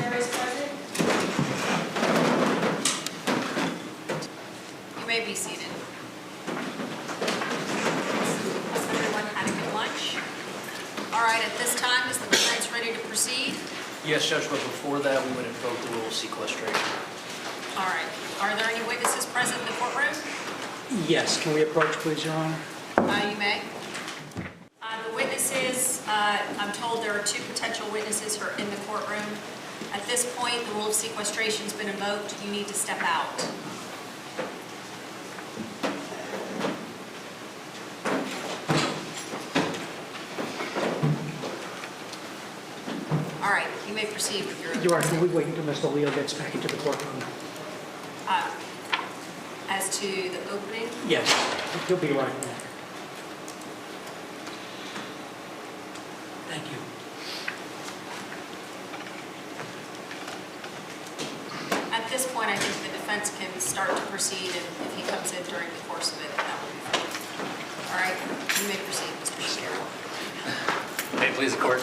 dignitaries present. You may be seated. Has everyone had a good lunch? All right, at this time, is the defense ready to proceed? Yes, Judge, but before that, we would invoke the rule of sequestration. All right. Are there any witnesses present in the courtroom? Yes, can we approach, please, Your Honor? You may. The witnesses, I'm told there are 2 potential witnesses who are in the courtroom. At this point, the rule of sequestration has been invoked. You need to step out. All right, you may proceed with your... Your Honor, can we wait until Mr. Leo gets back into the courtroom? As to the opening? Yes, he'll be right back. Thank you. At this point, I think the defense can start to proceed, and if he comes in during the course of it, that will be fine. All right, you may proceed, Mr. Shapiro. May it please the court.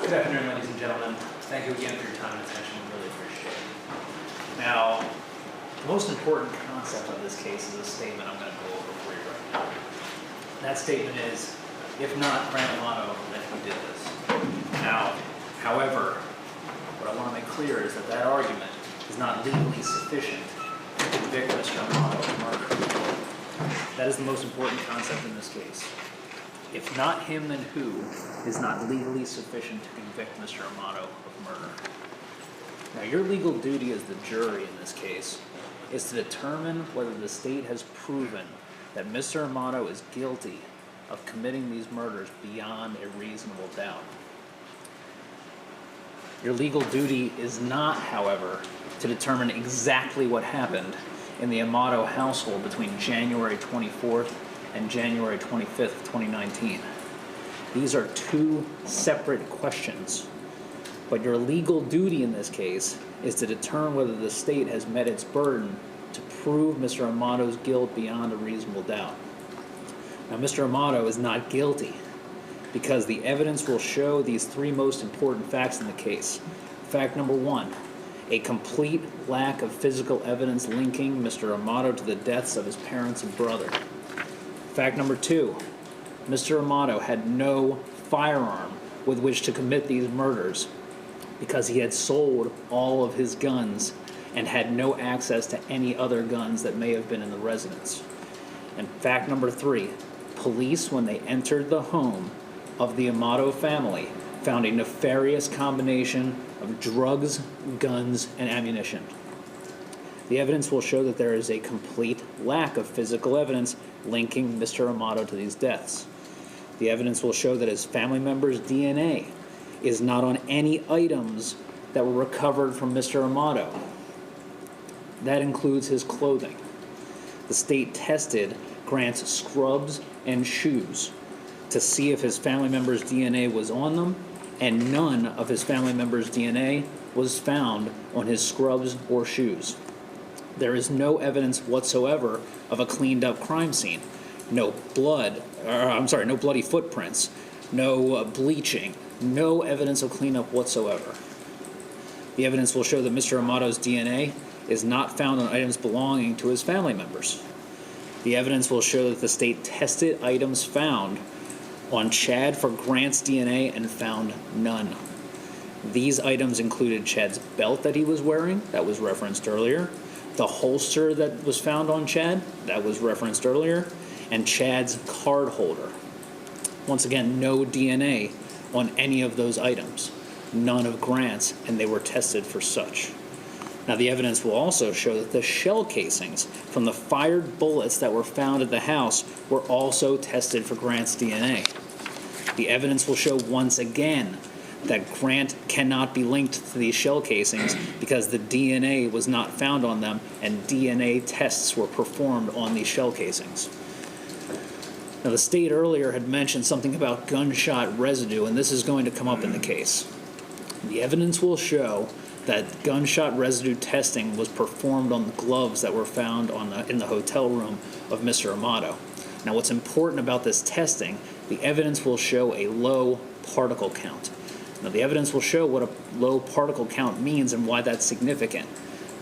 Good afternoon, ladies and gentlemen. Thank you again for your time and attention. We really appreciate it. Now, the most important concept of this case is a statement I'm going to go over for you right now. That statement is, if not Chad Amato, then who did this? Now, however, what I want to make clear is that that argument is not legally sufficient to convict Mr. Amato of murder. That is the most important concept in this case. If not him, then who is not legally sufficient to convict Mr. Amato of murder. Now, your legal duty as the jury in this case is to determine whether the state has proven that Mr. Amato is guilty of committing these murders beyond a reasonable doubt. Your legal duty is not, however, to determine exactly what happened in the Amato household between January 24th and January 25th, 2019. These are 2 separate questions, but your legal duty in this case is to determine whether the state has met its burden to prove Mr. Amato's guilt beyond a reasonable doubt. Now, Mr. Amato is not guilty because the evidence will show these 3 most important facts in the case. Fact number 1, a complete lack of physical evidence linking Mr. Amato to the deaths of his parents and brother. Fact number 2, Mr. Amato had no firearm with which to commit these murders because he had sold all of his guns and had no access to any other guns that may have been in the residence. And fact number 3, police, when they entered the home of the Amato family, found a nefarious combination of drugs, guns, and ammunition. The evidence will show that there is a complete lack of physical evidence linking Mr. Amato to these deaths. The evidence will show that his family members' DNA is not on any items that were recovered from Mr. Amato. That includes his clothing. The state tested Grant's scrubs and shoes to see if his family members' DNA was on them, and none of his family members' DNA was found on his scrubs or shoes. There is no evidence whatsoever of a cleaned up crime scene. No bloody footprints, no bleaching, no evidence of cleanup whatsoever. The evidence will show that Mr. Amato's DNA is not found on items belonging to his family members. The evidence will show that the state tested items found on Chad for Grant's DNA and found none. These items included Chad's belt that he was wearing, that was referenced earlier, the holster that was found on Chad, that was referenced earlier, and Chad's card holder. Once again, no DNA on any of those items, none of Grant's, and they were tested for such. Now, the evidence will also show that the shell casings from the fired bullets that were found at the house were also tested for Grant's DNA. The evidence will show once again that Grant cannot be linked to these shell casings because the DNA was not found on them and DNA tests were performed on these shell casings. Now, the state earlier had mentioned something about gunshot residue, and this is going to come up in the case. The evidence will show that gunshot residue testing was performed on the gloves that were found in the hotel room of Mr. Amato. Now, what's important about this testing, the evidence will show a low particle count. Now, the evidence will show what a low particle count means and why that's significant.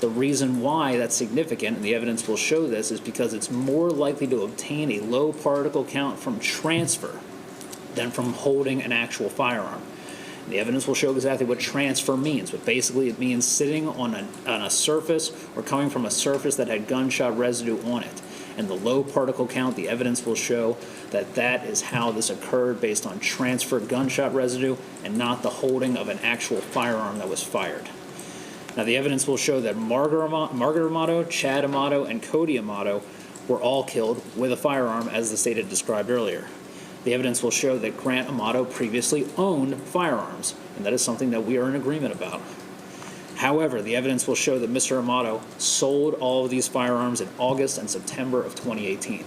The reason why that's significant, and the evidence will show this, is because it's more likely to obtain a low particle count from transfer than from holding an actual firearm. The evidence will show exactly what transfer means, but basically it means sitting on a surface or coming from a surface that had gunshot residue on it. And the low particle count, the evidence will show that that is how this occurred based on transferred gunshot residue and not the holding of an actual firearm that was fired. Now, the evidence will show that Margaret Amato, Chad Amato, and Cody Amato were all killed with a firearm, as the state had described earlier. The evidence will show that Grant Amato previously owned firearms, and that is something that we are in agreement about. However, the evidence will show that Mr. Amato sold all of these firearms in August and September of 2018.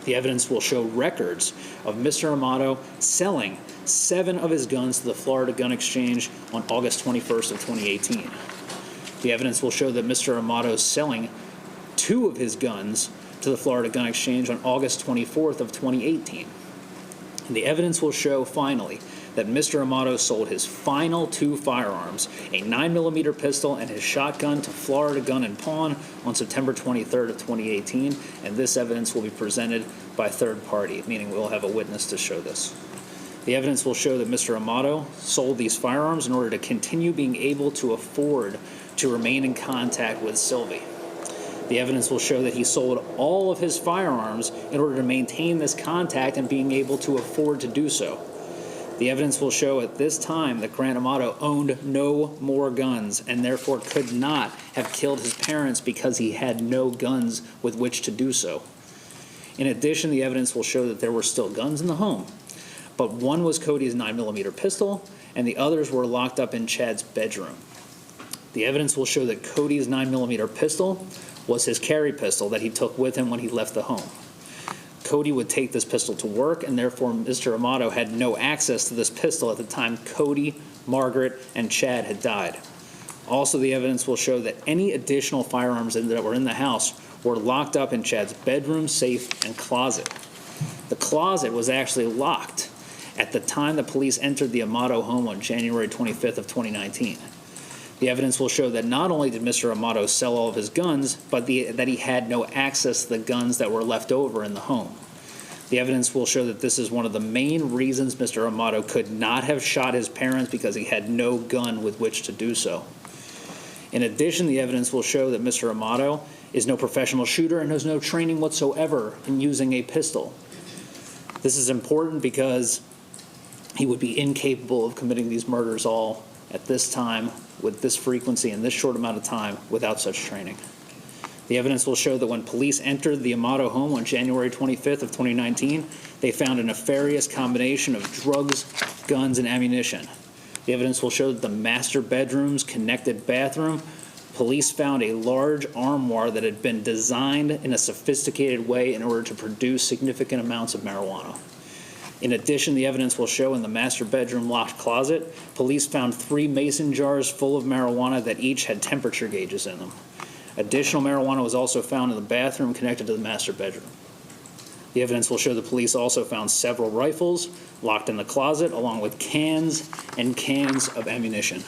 The evidence will show records of Mr. Amato selling 7 of his guns to the Florida Gun Exchange on August 21st of 2018. The evidence will show that Mr. Amato is selling 2 of his guns to the Florida Gun Exchange on August 24th of 2018. And the evidence will show, finally, that Mr. Amato sold his final 2 firearms, a 9mm pistol and his shotgun, to Florida Gun and Pawn on September 23rd of 2018, and this evidence will be presented by third party, meaning we'll have a witness to show this. The evidence will show that Mr. Amato sold these firearms in order to continue being able to afford to remain in contact with Sylvie. The evidence will show that he sold all of his firearms in order to maintain this contact and being able to afford to do so. The evidence will show at this time that Grant Amato owned no more guns and therefore could not have killed his parents because he had no guns with which to do so. In addition, the evidence will show that there were still guns in the home, but one was Cody's 9mm pistol and the others were locked up in Chad's bedroom. The evidence will show that Cody's 9mm pistol was his carry pistol that he took with him when he left the home. Cody would take this pistol to work, and therefore Mr. Amato had no access to this pistol at the time Cody, Margaret, and Chad had died. Also, the evidence will show that any additional firearms that were in the house were locked up in Chad's bedroom, safe, and closet. The closet was actually locked at the time the police entered the Amato home on January 25th of 2019. The evidence will show that not only did Mr. Amato sell all of his guns, but that he had no access to the guns that were left over in the home. The evidence will show that this is one of the main reasons Mr. Amato could not have shot his parents, because he had no gun with which to do so. In addition, the evidence will show that Mr. Amato is no professional shooter and has no training whatsoever in using a pistol. This is important because he would be incapable of committing these murders all at this time, with this frequency in this short amount of time, without such training. The evidence will show that when police entered the Amato home on January 25th of 2019, they found a nefarious combination of drugs, guns, and ammunition. The evidence will show that the master bedroom's connected bathroom, police found a large armoire that had been designed in a sophisticated way in order to produce significant amounts of marijuana. In addition, the evidence will show in the master bedroom locked closet, police found 3 mason jars full of marijuana that each had temperature gauges in them. Additional marijuana was also found in the bathroom connected to the master bedroom. The evidence will show the police also found several rifles locked in the closet, along with cans and cans of ammunition.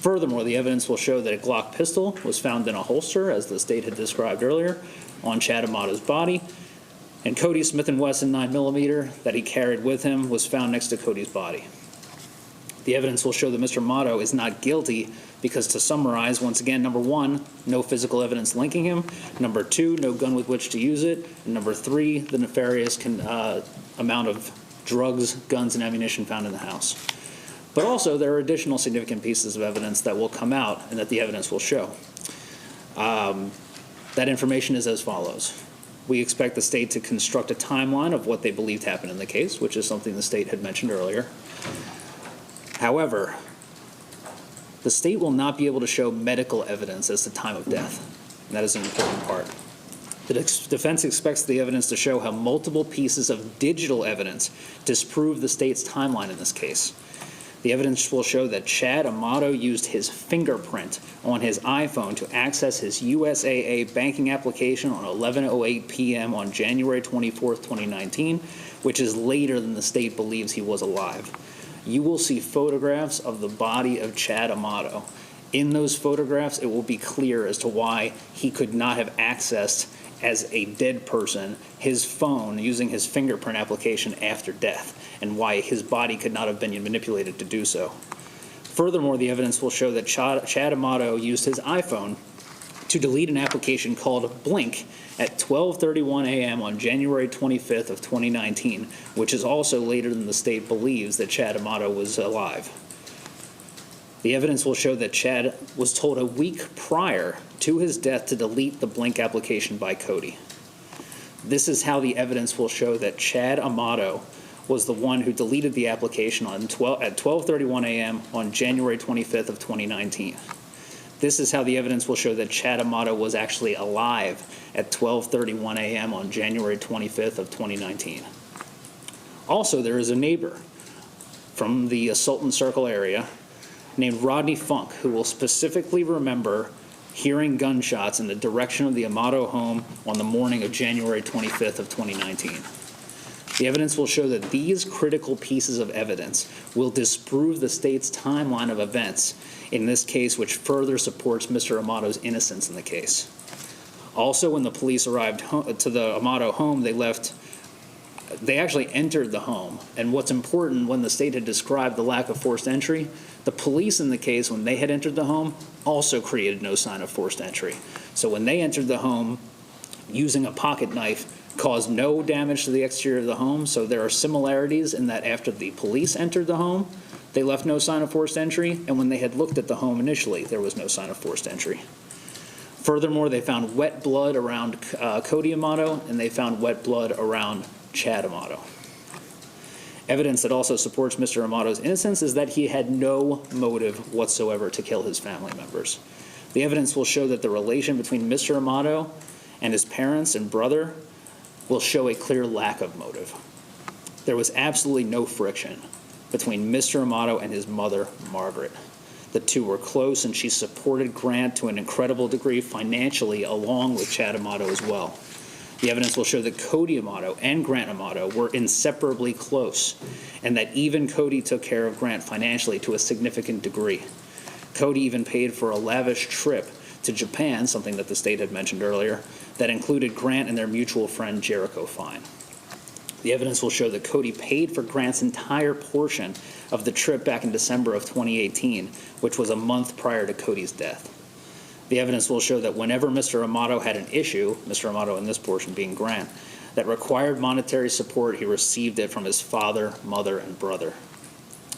Furthermore, the evidence will show that a Glock pistol was found in a holster, as the state had described earlier, on Chad Amato's body, and Cody's Smith & Wesson 9mm that he carried with him was found next to Cody's body. The evidence will show that Mr. Amato is not guilty because, to summarize, once again, number 1, no physical evidence linking him, number 2, no gun with which to use it, and number 3, the nefarious amount of drugs, guns, and ammunition found in the house. But also, there are additional significant pieces of evidence that will come out and that the evidence will show. That information is as follows. We expect the state to construct a timeline of what they believed happened in the case, which is something the state had mentioned earlier. However, the state will not be able to show medical evidence as to time of death. And that is an important part. The defense expects the evidence to show how multiple pieces of digital evidence disprove the state's timeline in this case. The evidence will show that Chad Amato used his fingerprint on his iPhone to access his USAA banking application on 11:08 p.m. on January 24, 2019, which is later than the state believes he was alive. You will see photographs of the body of Chad Amato. In those photographs, it will be clear as to why he could not have accessed, as a dead person, his phone using his fingerprint application after death, and why his body could not have been manipulated to do so. Furthermore, the evidence will show that Chad Amato used his iPhone to delete an application called Blink at 12:31 a.m. on January 25th of 2019, which is also later than the state believes that Chad Amato was alive. The evidence will show that Chad was told a week prior to his death to delete the Blink application by Cody. This is how the evidence will show that Chad Amato was the one who deleted the application at 12:31 a.m. on January 25th of 2019. This is how the evidence will show that Chad Amato was actually alive at 12:31 a.m. on January 25th of 2019. Also, there is a neighbor from the Sultan Circle area named Rodney Funk, who will specifically remember hearing gunshots in the direction of the Amato home on the morning of January 25th of 2019. The evidence will show that these critical pieces of evidence will disprove the state's timeline of events in this case, which further supports Mr. Amato's innocence in the case. Also, when the police arrived to the Amato home, they actually entered the home. And what's important, when the state had described the lack of forced entry, the police in the case, when they had entered the home, also created no sign of forced entry. So when they entered the home using a pocket knife, caused no damage to the exterior of the home. So there are similarities in that after the police entered the home, they left no sign of forced entry, and when they had looked at the home initially, there was no sign of forced entry. Furthermore, they found wet blood around Cody Amato, and they found wet blood around Chad Amato. Evidence that also supports Mr. Amato's innocence is that he had no motive whatsoever to kill his family members. The evidence will show that the relation between Mr. Amato and his parents and brother will show a clear lack of motive. There was absolutely no friction between Mr. Amato and his mother, Margaret. The two were close, and she supported Grant to an incredible degree financially, along with Chad Amato as well. The evidence will show that Cody Amato and Grant Amato were inseparably close, and that even Cody took care of Grant financially to a significant degree. Cody even paid for a lavish trip to Japan, something that the state had mentioned earlier, that included Grant and their mutual friend Jericho Fine. The evidence will show that Cody paid for Grant's entire portion of the trip back in December of 2018, which was a month prior to Cody's death. The evidence will show that whenever Mr. Amato had an issue, Mr. Amato in this portion being Grant, that required monetary support, he received it from his father, mother, and brother.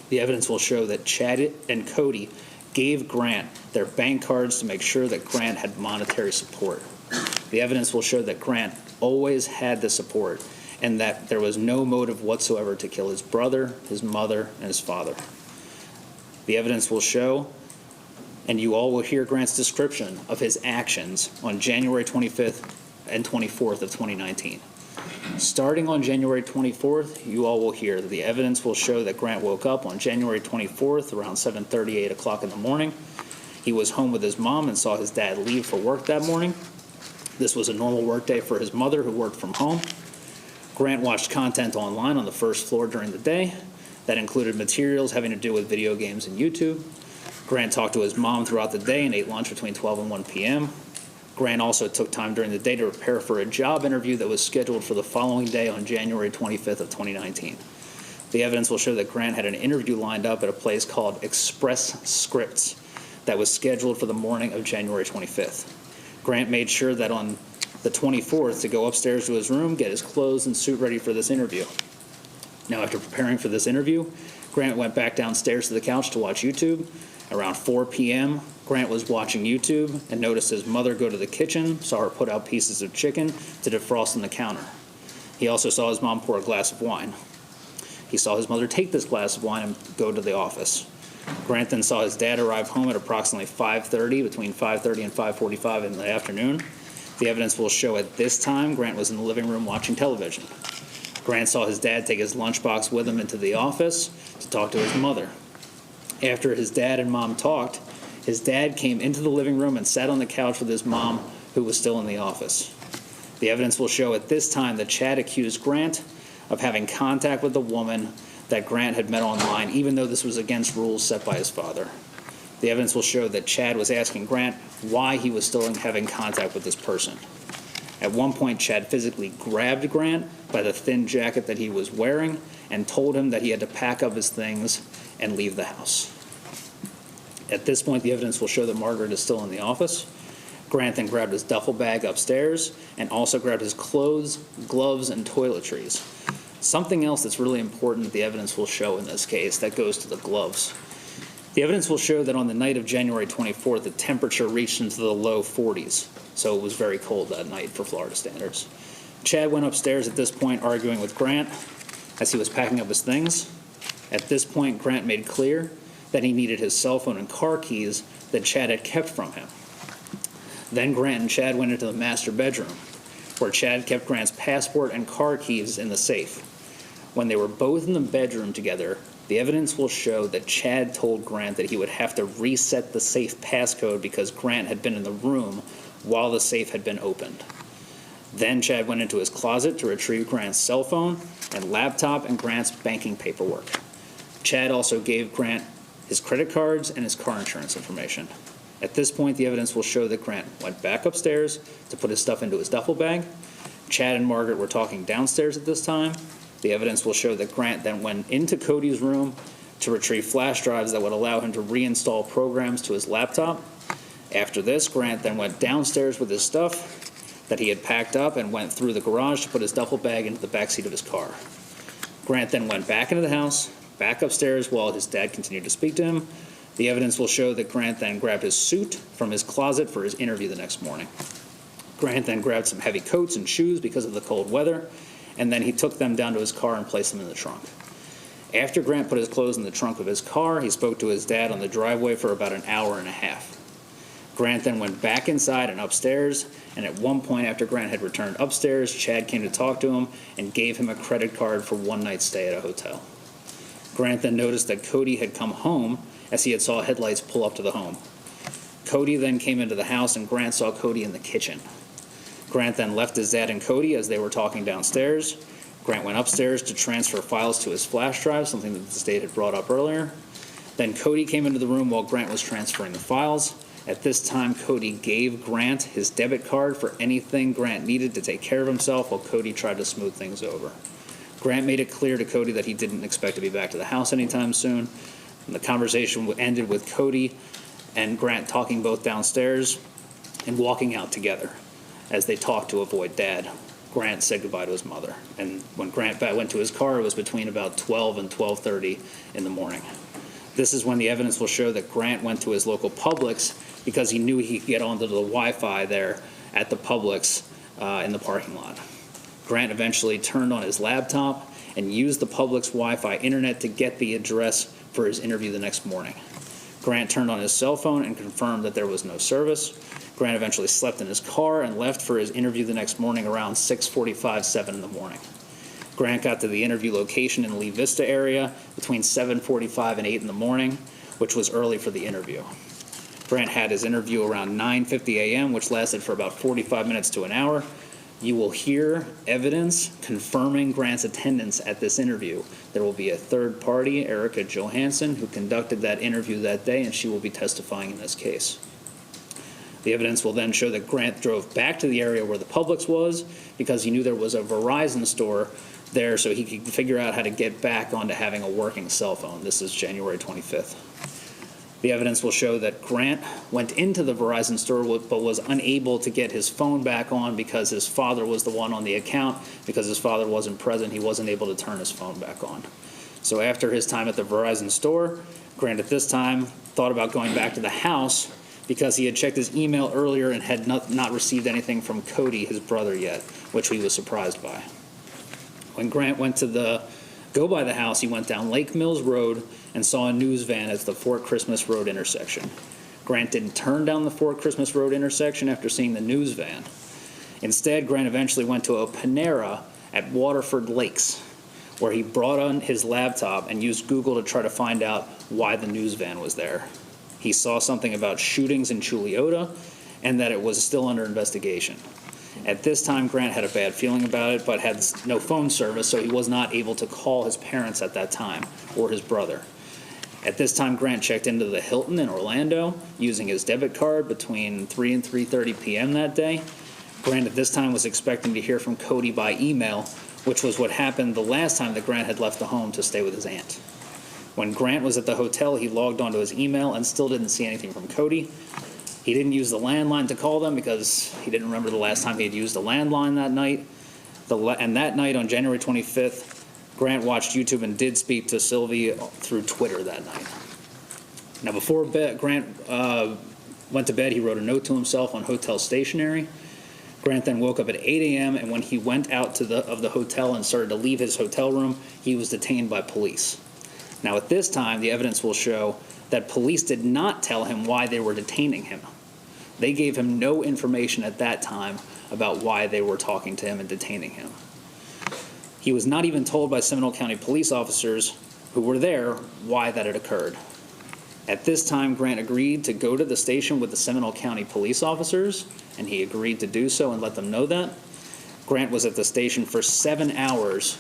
The evidence will show that Chad and Cody gave Grant their bank cards to make sure that Grant had monetary support. The evidence will show that Grant always had the support, and that there was no motive whatsoever to kill his brother, his mother, and his father. The evidence will show, and you all will hear Grant's description of his actions on January 25th and 24th of 2019. Starting on January 24th, you all will hear that the evidence will show that Grant woke up on January 24th around 7:30, 8 o'clock in the morning. He was home with his mom and saw his dad leave for work that morning. This was a normal work day for his mother, who worked from home. Grant watched content online on the first floor during the day. That included materials having to do with video games and YouTube. Grant talked to his mom throughout the day and ate lunch between 12 and 1 p.m. Grant also took time during the day to prepare for a job interview that was scheduled for the following day on January 25th of 2019. The evidence will show that Grant had an interview lined up at a place called Express Scripts that was scheduled for the morning of January 25th. Grant made sure that on the 24th to go upstairs to his room, get his clothes and suit ready for this interview. Now, after preparing for this interview, Grant went back downstairs to the couch to watch YouTube. Around 4 p.m., Grant was watching YouTube and noticed his mother go to the kitchen, saw her put out pieces of chicken to defrost on the counter. He also saw his mom pour a glass of wine. He saw his mother take this glass of wine and go to the office. Grant then saw his dad arrive home at approximately 5:30, between 5:30 and 5:45 in the afternoon. The evidence will show at this time Grant was in the living room watching television. Grant saw his dad take his lunchbox with him into the office to talk to his mother. After his dad and mom talked, his dad came into the living room and sat on the couch with his mom, who was still in the office. The evidence will show at this time that Chad accused Grant of having contact with the woman that Grant had met online, even though this was against rules set by his father. The evidence will show that Chad was asking Grant why he was still having contact with this person. At one point, Chad physically grabbed Grant by the thin jacket that he was wearing and told him that he had to pack up his things and leave the house. At this point, the evidence will show that Margaret is still in the office. Grant then grabbed his duffel bag upstairs and also grabbed his clothes, gloves, and toiletries. Something else that's really important that the evidence will show in this case that goes to the gloves. The evidence will show that on the night of January 24th, the temperature reached into the low 40s, so it was very cold that night for Florida standards. Chad went upstairs at this point arguing with Grant as he was packing up his things. At this point, Grant made clear that he needed his cell phone and car keys that Chad had kept from him. Then Grant and Chad went into the master bedroom, where Chad kept Grant's passport and car keys in the safe. When they were both in the bedroom together, the evidence will show that Chad told Grant that he would have to reset the safe passcode because Grant had been in the room while the safe had been opened. Then Chad went into his closet to retrieve Grant's cell phone and laptop and Grant's banking paperwork. Chad also gave Grant his credit cards and his car insurance information. At this point, the evidence will show that Grant went back upstairs to put his stuff into his duffel bag. Chad and Margaret were talking downstairs at this time. The evidence will show that Grant then went into Cody's room to retrieve flash drives that would allow him to reinstall programs to his laptop. After this, Grant then went downstairs with his stuff that he had packed up and went through the garage to put his duffel bag into the backseat of his car. Grant then went back into the house, back upstairs while his dad continued to speak to him. The evidence will show that Grant then grabbed his suit from his closet for his interview the next morning. Grant then grabbed some heavy coats and shoes because of the cold weather, and then he took them down to his car and placed them in the trunk. After Grant put his clothes in the trunk of his car, he spoke to his dad on the driveway for about an hour and a half. Grant then went back inside and upstairs, and at one point after Grant had returned upstairs, Chad came to talk to him and gave him a credit card for one night stay at a hotel. Grant then noticed that Cody had come home as he had saw headlights pull up to the home. Cody then came into the house and Grant saw Cody in the kitchen. Grant then left his dad and Cody as they were talking downstairs. Grant went upstairs to transfer files to his flash drive, something that the state had brought up earlier. Then Cody came into the room while Grant was transferring the files. At this time, Cody gave Grant his debit card for anything Grant needed to take care of himself while Cody tried to smooth things over. Grant made it clear to Cody that he didn't expect to be back to the house anytime soon. And the conversation ended with Cody and Grant talking both downstairs and walking out together. As they talked to avoid Dad, Grant said goodbye to his mother. And when Grant went to his car, it was between about 12 and 12:30 in the morning. This is when the evidence will show that Grant went to his local Publix because he knew he could get onto the Wi-Fi there at the Publix in the parking lot. Grant eventually turned on his laptop and used the Publix Wi-Fi internet to get the address for his interview the next morning. Grant turned on his cell phone and confirmed that there was no service. Grant eventually slept in his car and left for his interview the next morning around 6:45, 7 in the morning. Grant got to the interview location in Lee Vista area between 7:45 and 8 in the morning, which was early for the interview. Grant had his interview around 9:50 a.m., which lasted for about 45 minutes to an hour. You will hear evidence confirming Grant's attendance at this interview. There will be a third party, Erica Johansson, who conducted that interview that day, and she will be testifying in this case. The evidence will then show that Grant drove back to the area where the Publix was because he knew there was a Verizon store there, so he could figure out how to get back onto having a working cell phone. This is January 25th. The evidence will show that Grant went into the Verizon store but was unable to get his phone back on because his father was the one on the account. Because his father wasn't present, he wasn't able to turn his phone back on. So after his time at the Verizon store, Grant at this time thought about going back to the house because he had checked his email earlier and had not received anything from Cody, his brother, yet, which he was surprised by. When Grant went to go by the house, he went down Lake Mills Road and saw a news van at the Fort Christmas Road intersection. Grant didn't turn down the Fort Christmas Road intersection after seeing the news van. Instead, Grant eventually went to a Panera at Waterford Lakes, where he brought on his laptop and used Google to try to find out why the news van was there. He saw something about shootings in Chuliota and that it was still under investigation. At this time, Grant had a bad feeling about it, but had no phone service, so he was not able to call his parents at that time, or his brother. At this time, Grant checked into the Hilton in Orlando using his debit card between 3 and 3:30 p.m. that day. Grant at this time was expecting to hear from Cody by email, which was what happened the last time that Grant had left the home to stay with his aunt. When Grant was at the hotel, he logged onto his email and still didn't see anything from Cody. He didn't use the landline to call them because he didn't remember the last time he had used a landline that night. And that night, on January 25th, Grant watched YouTube and did speak to Sylvie through Twitter that night. Now, before Grant went to bed, he wrote a note to himself on hotel stationery. Grant then woke up at 8 a.m., and when he went out of the hotel and started to leave his hotel room, he was detained by police. Now, at this time, the evidence will show that police did not tell him why they were detaining him. They gave him no information at that time about why they were talking to him and detaining him. He was not even told by Seminole County police officers who were there why that had occurred. At this time, Grant agreed to go to the station with the Seminole County police officers, and he agreed to do so and let them know that. Grant was at the station for 7 hours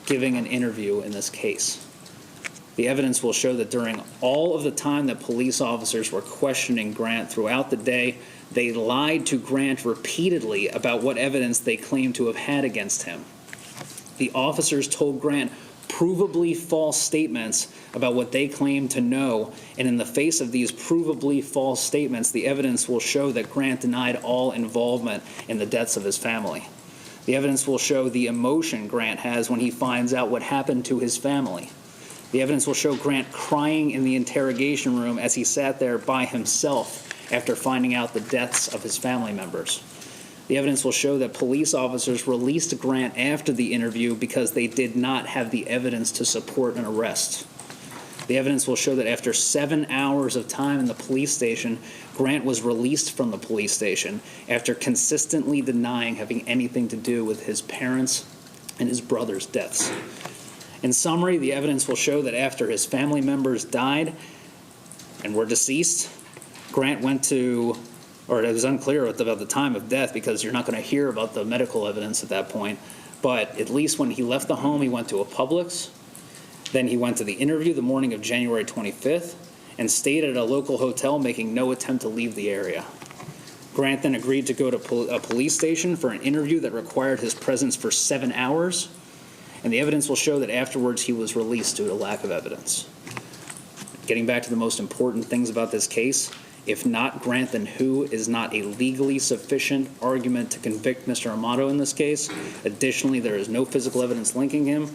giving an interview in this case. The evidence will show that during all of the time that police officers were questioning Grant throughout the day, they lied to Grant repeatedly about what evidence they claimed to have had against him. The officers told Grant provably false statements about what they claimed to know, and in the face of these provably false statements, the evidence will show that Grant denied all involvement in the deaths of his family. The evidence will show the emotion Grant has when he finds out what happened to his family. The evidence will show Grant crying in the interrogation room as he sat there by himself after finding out the deaths of his family members. The evidence will show that police officers released Grant after the interview because they did not have the evidence to support an arrest. The evidence will show that after 7 hours of time in the police station, Grant was released from the police station after consistently denying having anything to do with his parents' and his brother's deaths. In summary, the evidence will show that after his family members died and were deceased, Grant went to, or it was unclear about the time of death because you're not going to hear about the medical evidence at that point, but at least when he left the home, he went to a Publix. Then he went to the interview the morning of January 25th and stayed at a local hotel, making no attempt to leave the area. Grant then agreed to go to a police station for an interview that required his presence for 7 hours. And the evidence will show that afterwards he was released due to lack of evidence. Getting back to the most important things about this case, if not Grant, then who is not a legally sufficient argument to convict Mr. Amato in this case. Additionally, there is no physical evidence linking him.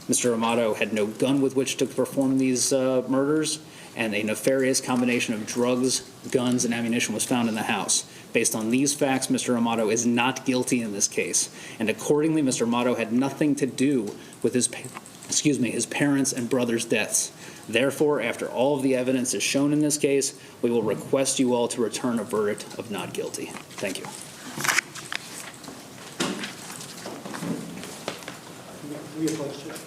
Mr. Amato had no gun with which to perform these murders, and a nefarious combination of drugs, guns, and ammunition was found in the house. Based on these facts, Mr. Amato is not guilty in this case, and accordingly, Mr. Amato had nothing to do with his parents' and brother's deaths. Therefore, after all of the evidence is shown in this case, we will request you all to return a verdict of not guilty. Thank you. We opposed to it.